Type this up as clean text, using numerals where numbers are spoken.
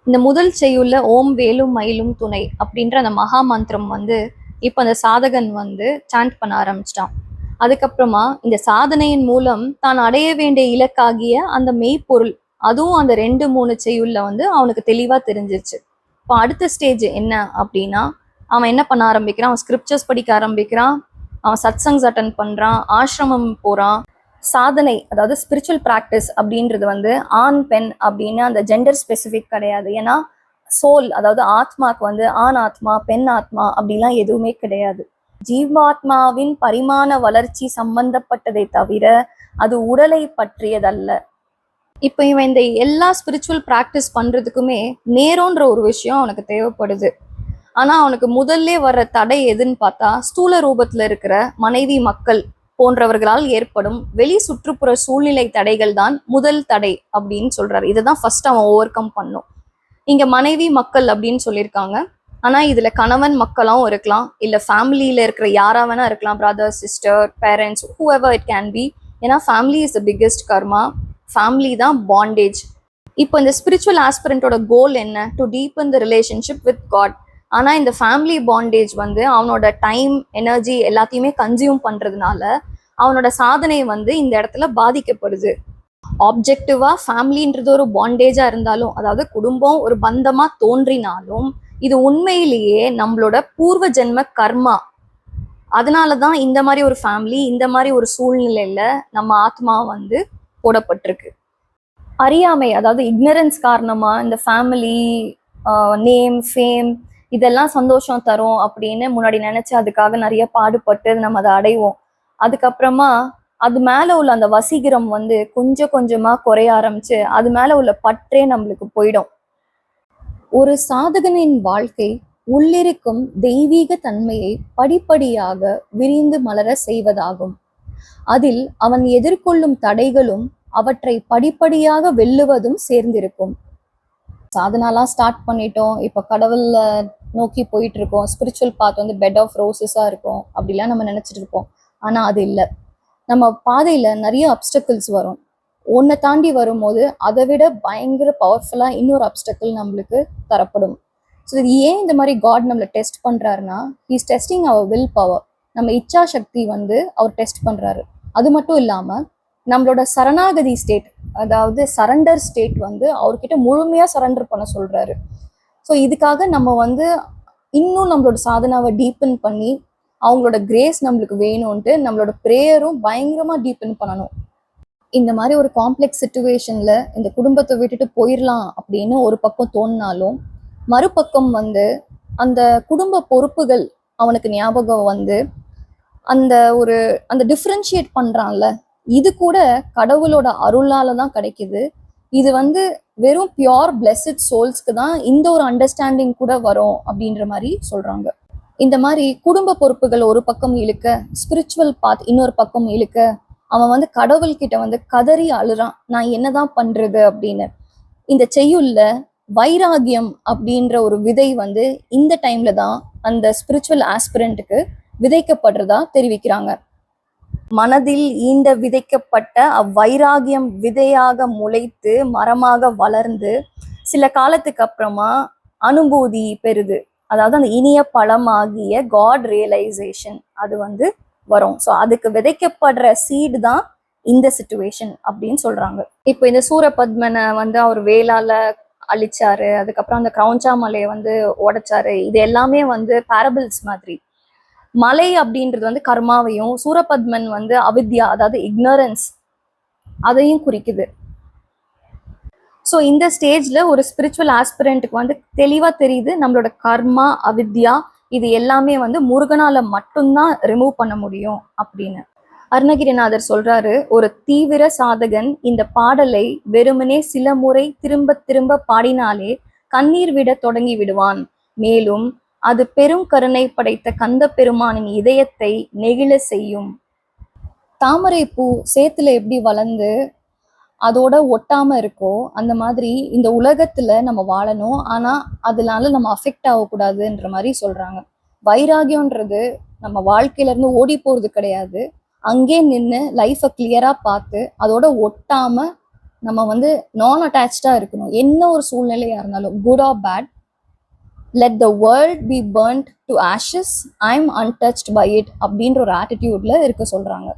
இந்த முதல் செய்யுள்ள ஓம் வேலும் மயிலும் துணை அப்படின்ற அந்த மகா மந்திரம் வந்து இப்போ அந்த சாதகன் வந்து சாண்ட் பண்ண ஆரம்பிச்சிட்டான். அதுக்கப்புறமா இந்த சாதனையின் மூலம் தான் அடைய வேண்டிய இலக்காகிய அந்த மெய்ப்பொருள், அதுவும் அந்த 2-3 செய்யுள்ள வந்து அவனுக்கு தெளிவா தெரிஞ்சிருச்சு. இப்போ அடுத்த ஸ்டேஜ் என்ன அப்படின்னா, அவன் என்ன பண்ண ஆரம்பிக்கிறான், அவன் ஸ்கிரிப்சர்ஸ் படிக்க ஆரம்பிக்கிறான், அவன் சத்சங்ஸ் அட்டன் பண்றான், ஆசிரமம் போறான். சாதனை, அதாவது ஸ்பிரிச்சுவல் ப்ராக்டிஸ் அப்படின்றது வந்து ஆண் பெண் அப்படின்னு அந்த ஜெண்டர் ஸ்பெசிஃபிக் கிடையாது. ஏன்னா சோல், அதாவது ஆத்மாக்கு வந்து ஆண் ஆத்மா பெண் ஆத்மா அப்படிலாம் எதுவுமே கிடையாது. ஜீவாத்மாவின் பரிமாண வளர்ச்சி சம்பந்தப்பட்டதை தவிர அது உடலை பற்றியதல்ல. இப்போ இவன் இந்த எல்லா ஸ்பிரிச்சுவல் ப்ராக்டிஸ் பண்றதுக்குமே நேரம்ன்ற ஒரு விஷயம் அவனுக்கு தேவைப்படுது. ஆனா அவனுக்கு முதல்ல வர்ற தடை எதுன்னு பார்த்தா, ஸ்தூல ரூபத்துல இருக்கிற மனைவி மக்கள் போன்றவர்களால் ஏற்படும் வெளி சுற்றுப்புற சூழ்நிலை தடைகள் தான் முதல் தடை அப்படின்னு சொல்றாரு. இதுதான் ஃபர்ஸ்ட் அவன் ஓவர் கம் பண்ணும். இங்க மனைவி மக்கள் அப்படின்னு சொல்லியிருக்காங்க. ஆனா இதுல கணவன் மக்களாவும் இருக்கலாம், இல்ல ஃபேமிலியில இருக்கிற யாரா வேணா இருக்கலாம், brother sister parents whoever it can be. ஏன்னா family is the biggest karma. Family தான் பாண்டேஜ். இப்போ இந்த ஸ்பிரிச்சுவல் ஆஸ்பிரண்டோட கோல் என்ன? To deepen the relationship with God. ஆனா இந்த ஃபேமிலி பாண்டேஜ் வந்து அவனோட டைம் எனர்ஜி எல்லாத்தையுமே கன்சியூம் பண்றதுனால அவனோட சாதனை வந்து இந்த இடத்துல பாதிக்கப்படுது. ஆப்ஜெக்டிவா ஃபேமிலின்றது ஒரு பாண்டேஜா இருந்தாலும், அதாவது குடும்பம் ஒரு பந்தமா தோன்றினாலும், இது உண்மையிலேயே நம்மளோட பூர்வ ஜென்ம கர்மா. அதனாலதான் இந்த மாதிரி ஒரு ஃபேமிலி, இந்த மாதிரி ஒரு சூழ்நிலையில நம்ம ஆத்மா வந்து போடப்பட்டிருக்கு. அறியாமை, அதாவது இக்னரன்ஸ் காரணமா இந்த ஃபேமிலி நேம் ஃபேம் இதெல்லாம் சந்தோஷம் தரும் அப்படின்னு முன்னாடி நினைச்சு அதுக்காக நிறைய பாடுபட்டு நம்ம அதை அடைவோம். அதுக்கப்புறமா அது மேல உள்ள அந்த வசீகரம் வந்து கொஞ்சம் கொஞ்சமா குறைய ஆரம்பிச்சு அது மேல உள்ள பற்றே நம்மளுக்கு போயிடும். ஒரு சாதகனின் வாழ்க்கை உள்ளிருக்கும் தெய்வீக தன்மையை படிப்படியாக விரிந்து மலர செய்வதாகும். அதில் அவன் எதிர்கொள்ளும் தடைகளும் அவற்றை படிப்படியாக வெல்லுவதும் சேர்ந்திருக்கும். சாதனாலாம் ஸ்டார்ட் பண்ணிட்டோம், இப்போ கடவுள நோக்கி போயிட்டு இருக்கோம், ஸ்பிரிச்சுவல் பாத் வந்து பெட் ஆஃப் ரோசஸா இருக்கும் அப்படிலாம் நம்ம நினைச்சிட்டு இருப்போம். ஆனா அது இல்லை. நம்ம பாதையில நிறைய அப்டக்கிள்ஸ் வரும். ஒன்றை தாண்டி வரும்போது அதை விட பயங்கர பவர்ஃபுல்லா இன்னொரு அப்டக்கிள் நம்மளுக்கு தரப்படும். ஸோ இது ஏன் இந்த மாதிரி காட் நம்மளை டெஸ்ட் பண்றாருன்னா, ஹீஸ் டெஸ்டிங் அவர் வில் பவர். நம்ம இச்சா சக்தி வந்து அவர் டெஸ்ட் பண்றாரு. அது மட்டும் இல்லாம நம்மளோட சரணாகதி ஸ்டேட், அதாவது சரண்டர் ஸ்டேட் வந்து அவர்கிட்ட முழுமையா சரண்டர் பண்ண சொல்றாரு. ஸோ இதுக்காக நம்ம வந்து இன்னும் நம்மளோட சாதனாவை டீப்பன் பண்ணி அவங்களோட கிரேஸ் நம்மளுக்கு வேணும்ன்ட்டு நம்மளோட ப்ரேயரும் பயங்கரமா டீப்பன் பண்ணணும். இந்த மாதிரி ஒரு காம்ப்ளெக்ஸ் சிச்சுவேஷன்ல இந்த குடும்பத்தை விட்டுட்டு போயிடலாம் அப்படின்னு ஒரு பக்கம் தோணினாலும், மறுபக்கம் வந்து அந்த குடும்ப பொறுப்புகள் அவனுக்கு ஞாபகம் வந்து அந்த டிஃப்ரென்ஷியேட் பண்றான்ல, இது கூட கடவுளோட அருளால தான் கிடைக்குது. இது வந்து வெறும் பியோர் பிளெஸட் சோல்ஸ்க்கு தான் இந்த ஒரு அண்டர்ஸ்டாண்டிங் கூட வரும் அப்படின்ற மாதிரி சொல்றாங்க. இந்த மாதிரி குடும்ப பொறுப்புகள் ஒரு பக்கம் இழுக்க, ஸ்பிரிச்சுவல் பாத் இன்னொரு பக்கம் இழுக்க, அவன் வந்து கடவுள்கிட்ட வந்து கதறி அழுறான், நான் என்னதான் பண்றது அப்படின்னு. இந்த செய்யுள்ள வைராகியம் அப்படின்ற ஒரு விதை வந்து இந்த டைம்ல தான் அந்த ஸ்பிரிச்சுவல் ஆஸ்பிரண்ட்டுக்கு விதைக்கப்படுறதா தெரிவிக்கிறாங்க. மனதில் ஈண்ட விதைக்கப்பட்ட அவ்வைராகியம் விதையாக முளைத்து மரமாக வளர்ந்து சில காலத்துக்கு அப்புறமா அனுபூதி பெறுது. அதாவது அந்த இனிய பழமாகிய காட் ரியலைசேஷன் அது வந்து வரும். ஸோ அதுக்கு விதைக்கப்படுற சீடு தான் இந்த சிச்சுவேஷன் அப்படின்னு சொல்றாங்க. இப்போ இந்த சூரபத்மனை வந்து அவர் வேளால அழிச்சாரு, அதுக்கப்புறம் அந்த கிரௌஞ்சா மலையை வந்து உடைச்சாரு, இது எல்லாமே வந்து பேரபிள்ஸ் மாதிரி. மலை அப்படின்றது வந்து கர்மாவையும், சூரபத்மன் வந்து அவித்யா, அதாவது இக்னரன்ஸ், அதையும் குறிக்குது. ஸோ இந்த ஸ்டேஜ்ல ஒரு ஸ்பிரிச்சுவல் ஆஸ்பிரண்ட்டுக்கு வந்து தெளிவா தெரியுது நம்மளோட கர்மா அவித்யா இது எல்லாமே வந்து முருகனால மட்டும்தான் ரிமூவ் பண்ண முடியும் அப்படின்னு. அருணகிரிநாதர் சொல்றாரு, ஒரு தீவிர சாதகன் இந்த பாடலை வெறுமனே சில முறை திரும்ப திரும்ப பாடினாலே கண்ணீர் விட தொடங்கி விடுவான். மேலும் அது பெரும் கருணை படைத்த கந்த பெருமானின் இதயத்தை நெகிழ செய்யும். தாமரை பூ சேத்துல எப்படி வளர்ந்து அதோட ஒட்டாம இருக்கோ, அந்த மாதிரி இந்த உலகத்துல நம்ம வாழணும், ஆனா அதனால நம்ம அஃபெக்ட் ஆகக்கூடாதுன்ற மாதிரி சொல்றாங்க. வைராகியம்ன்றது நம்ம வாழ்க்கையில இருந்து ஓடி போறது கிடையாது, அங்கே நின்று லைஃபை கிளியரா பார்த்து அதோட ஒட்டாம நம்ம வந்து நான் அட்டாச்சாக இருக்கணும். என்ன ஒரு சூழ்நிலையாக இருந்தாலும், good or bad, let the world be burnt to ashes, I am untouched by it அப்படின்ற ஒரு ஆட்டிடியூட்ல இருக்க சொல்றாங்க.